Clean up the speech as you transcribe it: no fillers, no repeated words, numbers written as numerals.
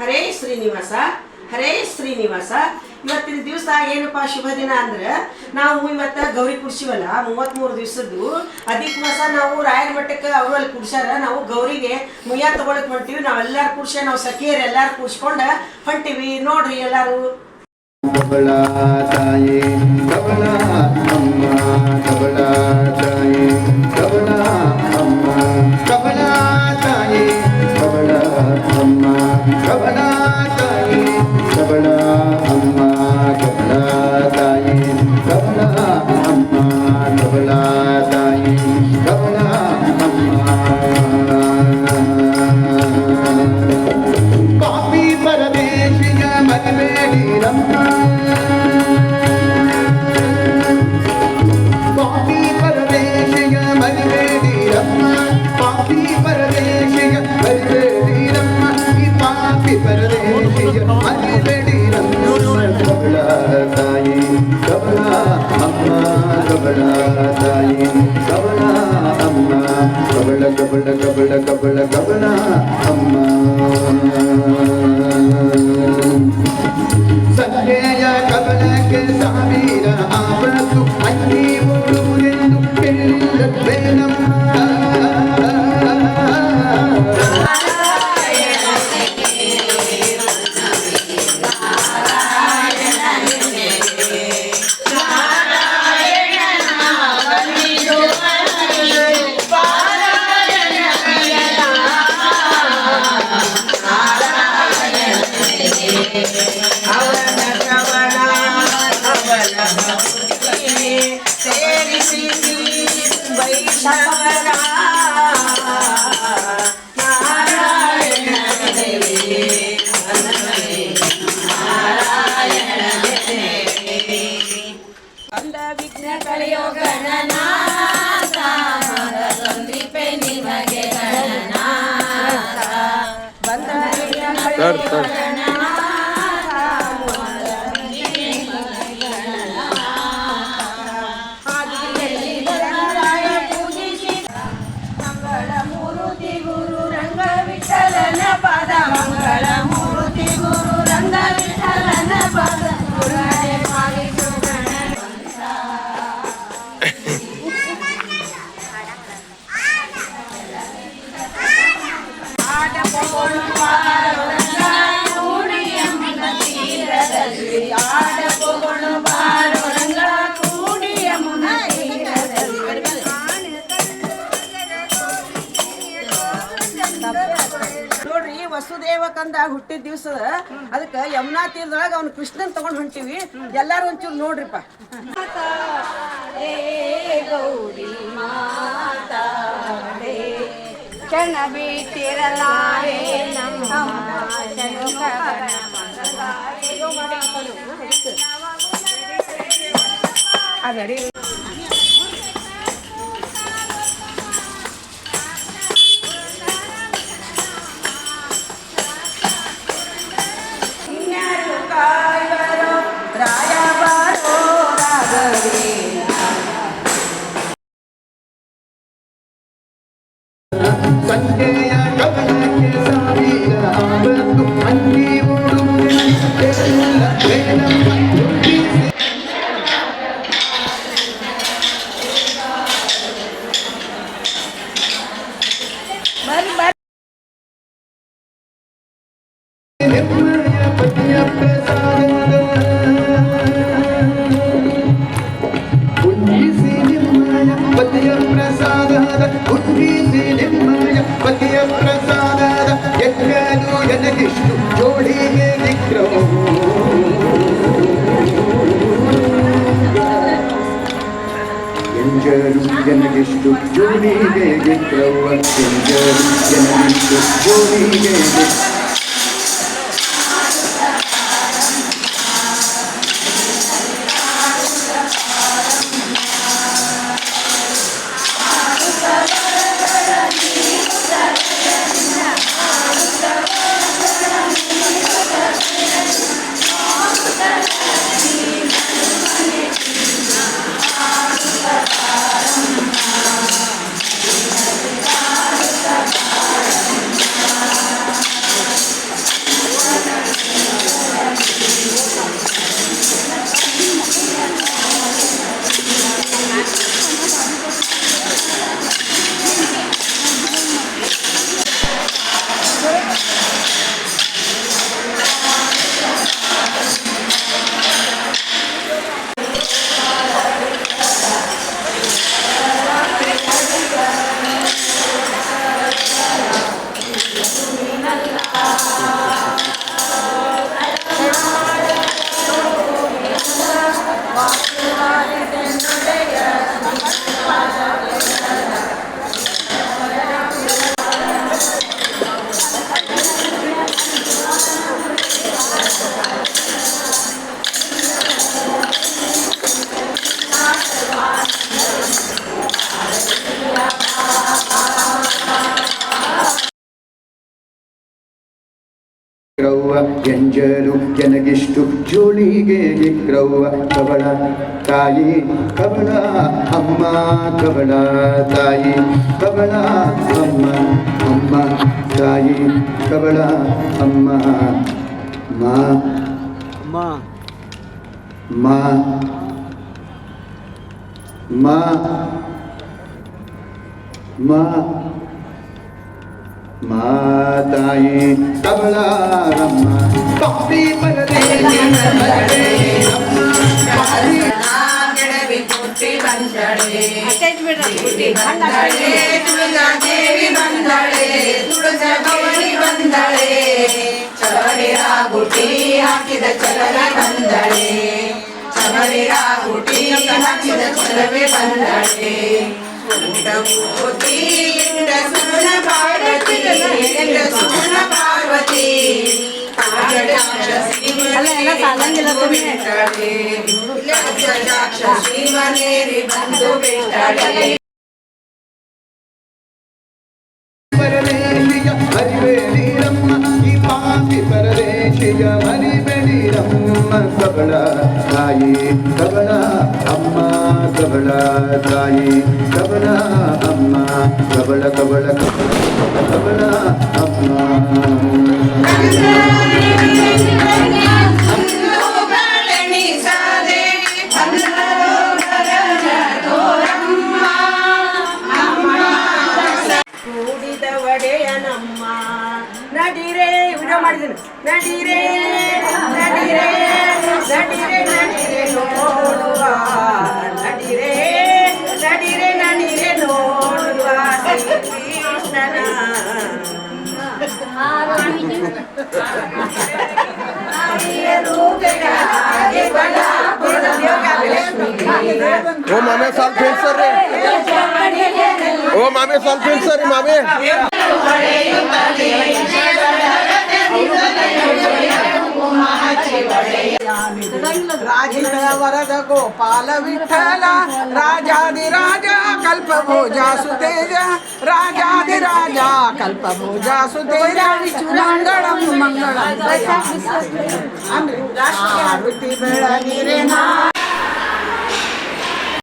ಹರೇ ಶ್ರೀನಿವಾಸ ಹರೇ ಶ್ರೀನಿವಾಸ. ಇವತ್ತಿನ ದಿವಸ ಏನಪ್ಪಾ ಶುಭ ದಿನ ಅಂದ್ರೆ ನಾವು ಇವತ್ತು ಗೌರಿ ಕುಡ್ಸಿವಲ್ಲ 33 ದಿವಸದ್ದು ಅಧಿಕ ಮಾಸ. ನಾವು ರಾಯರ ಮಠಕ್ಕೆ ಅವರು ಅಲ್ಲಿ ಕುಡ್ಸ್ಯಾರ. ನಾವು ಗೌರಿಗೆ ಮುಯ್ಯ ತಗೊಳಕ್ ಹೊಂಟಿವಿ. ನಾವೆಲ್ಲರೂ ಕುಡ್ಸ ನಾವು ಸಖಿಯರು ಎಲ್ಲಾರು ಕುಡ್ಸ್ಕೊಂಡು ಹೊಂಟಿವಿ. ನೋಡ್ರಿ ಎಲ್ಲಾರು. ಕಬಳ ತಾಯಿ ಕಬಳ ಅಮ್ಮ ಕಬಳ ತಾಯಿ ಕಬಳ ಅಮ್ಮ ಕಬಳ ತಾಯಿ ಕಬಳ ಅಮ್ಮ ಕಬಳ ತಾಯಿ ಕಬಳ ಅಮ್ಮ ಕಬಳ ತಾಯಿ ಕಬಳ ಅಮ್ಮ ಕಬಳ ತಾಯಿ ಕಬಳ ಅಮ್ಮ. ಕಾಪಿ ಪರದೇಶಿಯ ಮದುವೆಡಿ ರಮ್ಮ ಕಬಳ ಕಬಳ ಕಬಳ ಕಬಳ ಅಮ್ಮ. ಸಂಜೆಯ ಕಬಳಕ್ಕೆ ಸಾವಿರ ಆವತ್ತು ಅಕ್ಕಿ ಉಡುವುದೆಂದು ಕೇಳಬೇನಮ್ಮ. ನೋಡ್ರಿ, ವಸುದೇವ ಕಂದ ಹುಟ್ಟಿದ ದಿವಸದ ಅದಕ್ಕೆ ಯಮುನಾ ತೀರದೊಳಗೆ ಅವ್ನು ಕೃಷ್ಣನ್ ತಗೊಂಡ್ ಹೊಂಟಿವಿ. ಎಲ್ಲಾರು ಒಂಚೂರು ನೋಡ್ರಿಪ್ಪ. ಗೌರಿ ಮಾತಾ ಕ್ಷಣ ಬೀತಿರಲಾರೆ ನಮ್ಮ ಅದರಿ ಸಂಜೆಯ ಕಬಳಕ್ಕೆ ಸಾವಿರ ಆವತ್ತು ಅಕ್ಕಿ ಉಡುವುದೆಂದು ಕೇಳಬೇನಮ್ಮ. ಜೋಡಿಗೆ ನಿಗ್ರಹವು ಎಂಜರು ಜನಗಿಷ್ಟು ಜೋಡಿಗೆ ನಿಗ್ರಹವ ಎಂಜರು ಜನಗಿಷ್ಟು ಜೋಡಿಗೆ ಕ್ರವ್ವ ಎಂಜಲು ಜನಗಿಷ್ಟು ಜೋಳಿಗೆ ಕ್ರವ್ವ ಕವಳ ತಾಯಿ ಕವಳ ಅಮ್ಮ ಕವಳ ತಾಯಿ ಕವಳ ಅಮ್ಮ ಅಮ್ಮ ತಾಯಿ ಕವಳ ಅಮ್ಮ ಮಾ ಮಾ ಮಾ ಮಾ ಮಾತಾಯಿ ಕವಳಾರಮ್ಮ ಕಾಫಿ ಬರದೆ ಗುಟಿ ಹಾಕಿದ ಚಲನೆ ಬಂದಳೆ ಚವರಿರ ಗುಟಿ ಹಾಕಿದ ಚಲವೇ ಬಂದಳೆ ಊಟಮೂರ್ತಿ ಎಂದ ಸುನ ಪಾರ್ವತಿ ಎಂದ ಸುನ ಪಾರ್ವತಿ ಶಿವನೇರಿ ಬಂದು ಬಿಟ್ಟಳೆ ಪರದೇಶಿಯ ಹರಿಬೇಡಿರಮ್ಮ ಈ ಪಾಪಿ ಪರದೇಶಿಯ ಹರಿಬೇಡಿರಮ್ಮ ಕಬಳ ತಾಯಿ ಕಬಳ ಅಮ್ಮ ಕಬಳ ತಾಯಿ ಕಬಳ ಅಮ್ಮ ಕಬಳ ಕಬಳ ಕಬಳ ಕಬಳ ಅಮ್ಮ ಒಡೆಯನಮ್ಮ ನಡಿರೇ ವಿಡಿಯೋ ಮಾಡಿದ್ದೀನಿ ನಡಿರೇ ನಡಿರೇ ನಡಿರೇ ನಡಿರೇ ನೋಡುವ ನಡಿರೇ ನಡಿರೇ ನಡಿರೇ ನೋಡುವ ಶ್ರೀಕೃಷ್ಣನ ಓ ಮಾಮೆ ಸ್ವಲ್ಪ ಹೇಳ್ಸರ್ರಿ ಓ ಮಾಮೆ ಸ್ವಲ್ಪ ಹೇಳ್ಸರಿ ಮಾಮೆ ರಾಜೇಂದ್ರ ವರದ ಗೋಪಾಲ ವಿಠಲ ರಾಜಾದಿರಾಜ ಕಲ್ಪಭೋಜ ಸುತೇಜ ರಾಜಾದಿರಾಜ ಕಲ್ಪಭೋಜ ಸುತೇಜ ಮಂಗಳಂ ಮಂಗಳಂ ಅಂದ್ರೆ ಬೆಳಗಿರೆ